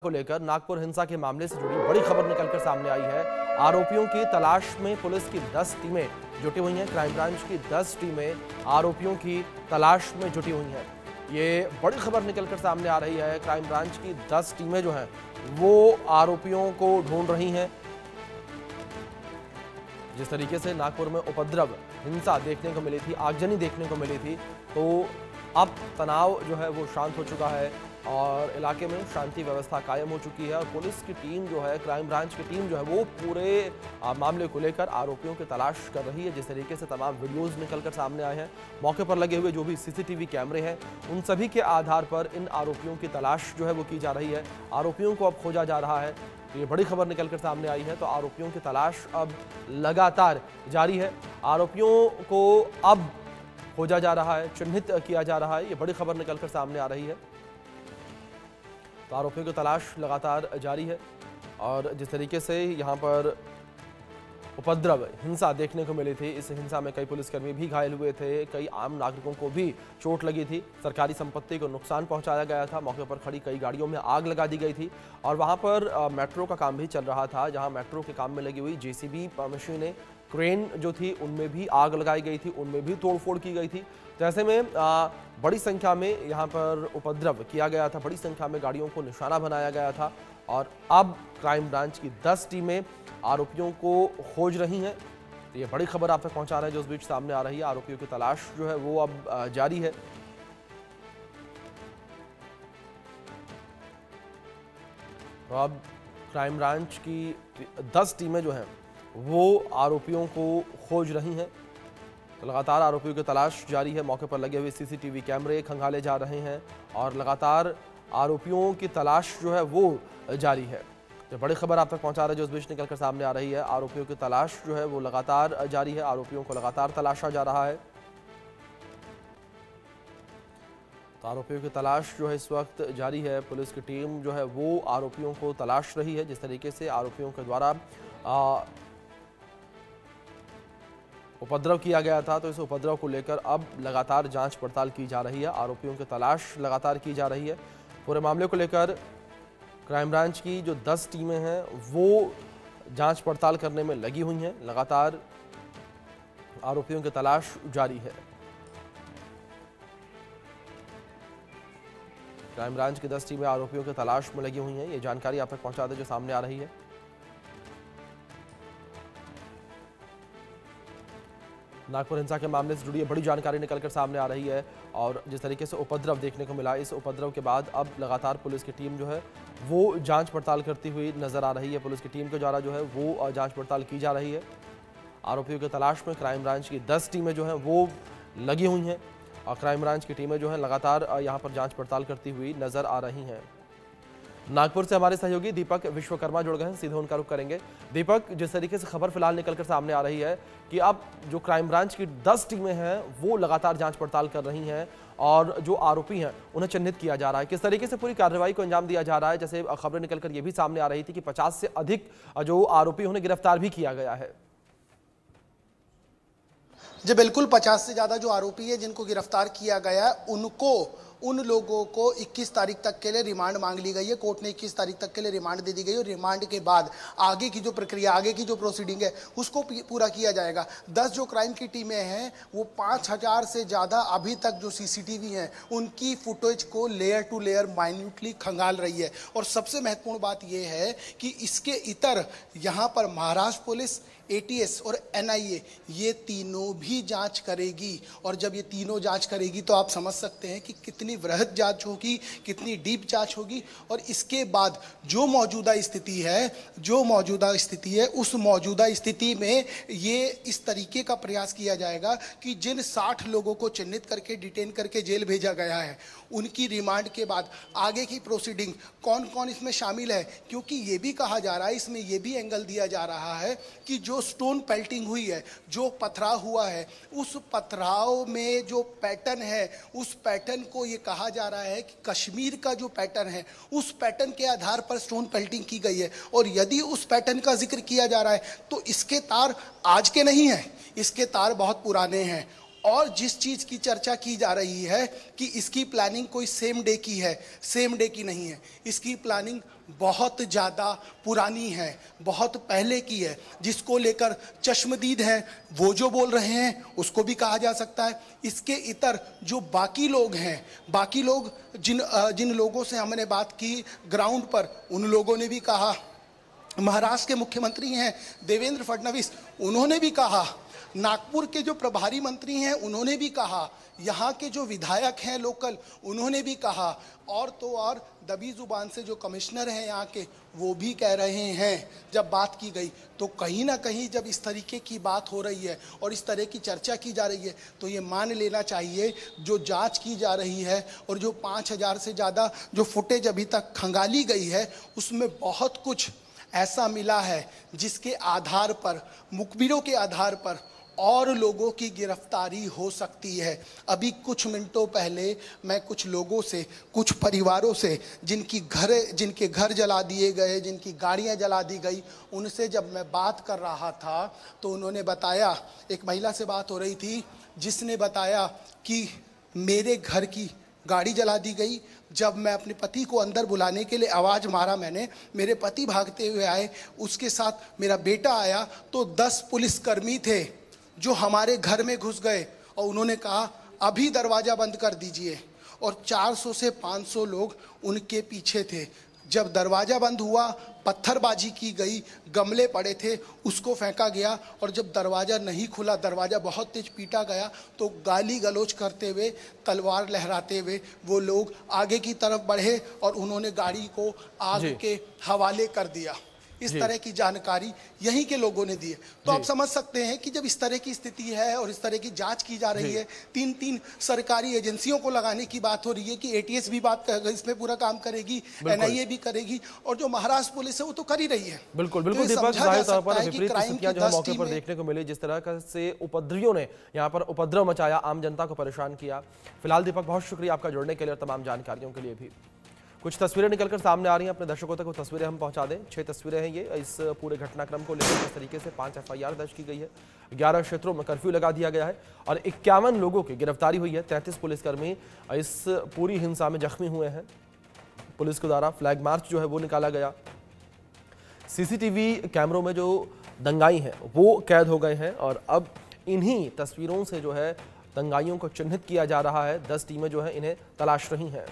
को लेकर नागपुर हिंसा के मामले से जुड़ी बड़ी खबर निकलकर सामने आई है। आरोपियों की तलाश में पुलिस की 10 टीमें जुटी हुई हैं। क्राइम ब्रांच की 10 टीमें आरोपियों की तलाश में जुटी हुई हैं। ये बड़ी खबर निकलकर सामने आ रही है। क्राइम ब्रांच की 10 टीमें जो हैं वो आरोपियों को ढूंढ रही हैं। जिस तरीके से नागपुर में उपद्रव हिंसा देखने को मिली थी, आगजनी देखने को मिली थी, तो अब तनाव जो है वो शांत हो चुका है और इलाके में शांति व्यवस्था कायम हो चुकी है। और पुलिस की टीम जो है, क्राइम ब्रांच की टीम जो है वो पूरे मामले को लेकर आरोपियों की तलाश कर रही है। जिस तरीके से तमाम वीडियोस निकलकर सामने आए हैं, मौके पर लगे हुए जो भी सीसीटीवी कैमरे हैं, उन सभी के आधार पर इन आरोपियों की तलाश जो है वो की जा रही है। आरोपियों को अब खोजा जा रहा है। ये बड़ी खबर निकलकर सामने आई है। तो आरोपियों की तलाश अब लगातार जारी है। आरोपियों को अब खोजा जा रहा है, चिन्हित किया जा रहा है। ये बड़ी खबर निकलकर सामने आ रही है। तो आरोपियों की तलाश लगातार जारी है और जिस तरीके से यहाँ पर उपद्रव हिंसा देखने को मिली थी, इस हिंसा में कई पुलिसकर्मी भी घायल हुए थे, कई आम नागरिकों को भी चोट लगी थी, सरकारी संपत्ति को नुकसान पहुंचाया गया था, मौके पर खड़ी कई गाड़ियों में आग लगा दी गई थी और वहां पर मेट्रो का काम भी चल रहा था, जहां मेट्रो के काम में लगी हुई जेसीबी मशीनें, क्रेन जो थी उनमें भी आग लगाई गई थी, उनमें भी तोड़फोड़ की गई थी। तो ऐसे में बड़ी संख्या में यहाँ पर उपद्रव किया गया था, बड़ी संख्या में गाड़ियों को निशाना बनाया गया था और अब क्राइम ब्रांच की 10 टीमें आरोपियों को खोज रही हैं। तो ये बड़ी खबर आप तक पहुंचा रहे हैं जो उस बीच सामने आ रही है। आरोपियों की तलाश जो है वो अब जारी है। तो अब क्राइम ब्रांच की 10 टीमें जो हैं वो आरोपियों को खोज रही हैं। तो लगातार आरोपियों की तलाश जारी है। मौके पर लगे हुए सीसीटीवी कैमरे खंगाले जा रहे हैं और लगातार आरोपियों की तलाश जो है वो जारी है। तो बड़ी खबर आप तक पहुंचा रहे हैं जो उस बीच निकलकर सामने आ रही है। आरोपियों की तलाश जो है वो लगातार जारी है। आरोपियों को लगातार तलाशा जा रहा है। तो आरोपियों की तलाश जो है इस वक्त जारी है। पुलिस की टीम जो है वो आरोपियों को तलाश रही है। जिस तरीके से आरोपियों के द्वारा उपद्रव किया गया था, तो इस उपद्रव को लेकर अब लगातार जांच पड़ताल की जा रही है। आरोपियों की तलाश लगातार की जा रही है। पूरे मामले को लेकर क्राइम ब्रांच की जो 10 टीमें हैं वो जांच पड़ताल करने में लगी हुई हैं। लगातार आरोपियों की तलाश जारी है। क्राइम ब्रांच की 10 टीमें आरोपियों की तलाश में लगी हुई हैं। ये जानकारी आप तक पहुंचा दें जो सामने आ रही है। नागपुर हिंसा के मामले से जुड़ी बड़ी जानकारी निकलकर सामने आ रही है और जिस तरीके से उपद्रव देखने को मिला, इस उपद्रव के बाद अब लगातार पुलिस की टीम जो है वो जांच पड़ताल करती हुई नजर आ रही है। पुलिस की टीम के द्वारा जो है वो जांच पड़ताल की जा रही है। आरोपियों की तलाश में क्राइम ब्रांच की 10 टीमें जो हैं वो लगी हुई हैं और क्राइम ब्रांच की टीमें जो हैं लगातार यहाँ पर जाँच पड़ताल करती हुई नजर आ रही हैं। नागपुर से हमारे सहयोगी दीपक विश्वकर्मा जुड़ गए हैं, सीधे उनका रुख करेंगे। दीपक, जिस तरीके से खबर फिलहाल निकलकर सामने आ रही है कि अब जो क्राइम ब्रांच की 10 टीमें हैं वो लगातार जांच पड़ताल कर रही हैं और जो आरोपी हैं उन्हें चिन्हित किया जा रहा है, किस तरीके से पूरी कार्रवाई को अंजाम दिया जा रहा है? जैसे खबरें निकलकर ये भी सामने आ रही थी कि 50 से अधिक जो आरोपी उन्हें गिरफ्तार भी किया गया है। जी बिल्कुल, 50 से ज़्यादा जो आरोपी है जिनको गिरफ्तार किया गया है, उन लोगों को 21 तारीख तक के लिए रिमांड मांग ली गई है। कोर्ट ने 21 तारीख तक के लिए रिमांड दे दी गई और रिमांड के बाद आगे की जो प्रक्रिया, आगे की जो प्रोसीडिंग है उसको पूरा किया जाएगा। 10 जो क्राइम की टीमें हैं वो 5000 से ज़्यादा अभी तक जो सीसीटीवी हैं उनकी फुटेज को लेयर टू लेयर माइन्यूटली खंगाल रही है। और सबसे महत्वपूर्ण बात यह है कि इसके इतर यहाँ पर महाराष्ट्र पुलिस, ATS और NIA ये तीनों भी जांच करेगी और जब ये तीनों जांच करेगी तो आप समझ सकते हैं कि कितनी वृहद जांच होगी, कितनी डीप जांच होगी। और इसके बाद जो मौजूदा स्थिति है उस मौजूदा स्थिति में ये इस तरीके का प्रयास किया जाएगा कि जिन 60 लोगों को चिन्हित करके डिटेन करके जेल भेजा गया है उनकी रिमांड के बाद आगे की प्रोसीडिंग कौन कौन इसमें शामिल है, क्योंकि ये भी कहा जा रहा है, इसमें ये भी एंगल दिया जा रहा है कि जो स्टोन पेल्टिंग हुई है, जो पथराव हुआ है, उस पथराव में जो पैटर्न है उस पैटर्न को ये कहा जा रहा है कि कश्मीर का जो पैटर्न है उस पैटर्न के आधार पर स्टोन पेल्टिंग की गई है। और यदि उस पैटर्न का जिक्र किया जा रहा है तो इसके तार आज के नहीं हैं, इसके तार बहुत पुराने हैं। और जिस चीज की चर्चा की जा रही है कि इसकी प्लानिंग कोई सेम डे की है, सेम डे की नहीं है। इसकी प्लानिंग बहुत ज़्यादा पुरानी है, बहुत पहले की है, जिसको लेकर चश्मदीद हैं वो जो बोल रहे हैं उसको भी कहा जा सकता है। इसके इतर जो बाकी लोग हैं, बाकी लोग जिन लोगों से हमने बात की ग्राउंड पर, उन लोगों ने भी कहा, महाराष्ट्र के मुख्यमंत्री हैं देवेंद्र फडणवीस, उन्होंने भी कहा, नागपुर के जो प्रभारी मंत्री हैं उन्होंने भी कहा, यहाँ के जो विधायक हैं लोकल उन्होंने भी कहा, और तो और दबी जुबान से जो कमिश्नर हैं यहाँ के वो भी कह रहे हैं। जब बात की गई तो कहीं ना कहीं जब इस तरीके की बात हो रही है और इस तरह की चर्चा की जा रही है तो ये मान लेना चाहिए जो जांच की जा रही है और जो 5000 से ज़्यादा जो फुटेज अभी तक खंगाली गई है उसमें बहुत कुछ ऐसा मिला है जिसके आधार पर, मुखबिरों के आधार पर और लोगों की गिरफ्तारी हो सकती है। अभी कुछ मिनटों पहले मैं कुछ लोगों से, कुछ परिवारों से जिनके घर जला दिए गए, जिनकी गाड़ियां जला दी गई, उनसे जब मैं बात कर रहा था तो उन्होंने बताया, एक महिला से बात हो रही थी जिसने बताया कि मेरे घर की गाड़ी जला दी गई। जब मैं अपने पति को अंदर बुलाने के लिए आवाज़ मारा मैंने, मेरे पति भागते हुए आए, उसके साथ मेरा बेटा आया तो 10 पुलिसकर्मी थे जो हमारे घर में घुस गए और उन्होंने कहा अभी दरवाज़ा बंद कर दीजिए, और 400 से 500 लोग उनके पीछे थे। जब दरवाज़ा बंद हुआ, पत्थरबाजी की गई, गमले पड़े थे उसको फेंका गया, और जब दरवाज़ा नहीं खुला, दरवाज़ा बहुत तेज पीटा गया, तो गाली गलौज करते हुए, तलवार लहराते हुए वो लोग आगे की तरफ बढ़े और उन्होंने गाड़ी को आग के हवाले कर दिया। इस तरह की जानकारी यहीं के लोगों ने दी है। तो आप समझ सकते हैं कि जब इस तरह की स्थिति है और इस तरह की जांच की जा रही है, 3 सरकारी एजेंसियों को लगाने की बात हो रही है कि एटीएस भी इसमें पूरा काम करेगी, एनआईए भी करेगी, और जो महाराष्ट्र पुलिस है वो तो कर ही रही है। बिल्कुल बिल्कुल दीपक, जाहिर तौर पर विपरीत स्थितियां जो है मौके पर देखने को मिली, जिस तरह से उपद्रवियों ने यहाँ पर उपद्रव मचाया, आम जनता को परेशान किया। फिलहाल दीपक बहुत शुक्रिया आपका जुड़ने के लिए और तमाम जानकारियों के लिए भी। कुछ तस्वीरें निकलकर सामने आ रही हैं, अपने दर्शकों तक वो तस्वीरें हम पहुंचा दें। 6 तस्वीरें हैं ये इस पूरे घटनाक्रम को लेकर। इस तरीके से 5 FIR दर्ज की गई है, 11 क्षेत्रों में कर्फ्यू लगा दिया गया है और 51 लोगों की गिरफ्तारी हुई है। 33 पुलिसकर्मी इस पूरी हिंसा में जख्मी हुए हैं। पुलिस के द्वारा फ्लैग मार्च जो है वो निकाला गया। CCTV कैमरों में जो दंगाई हैं वो कैद हो गए हैं और अब इन्हीं तस्वीरों से जो है दंगाइयों को चिन्हित किया जा रहा है। 10 टीमें जो है इन्हें तलाश रही हैं।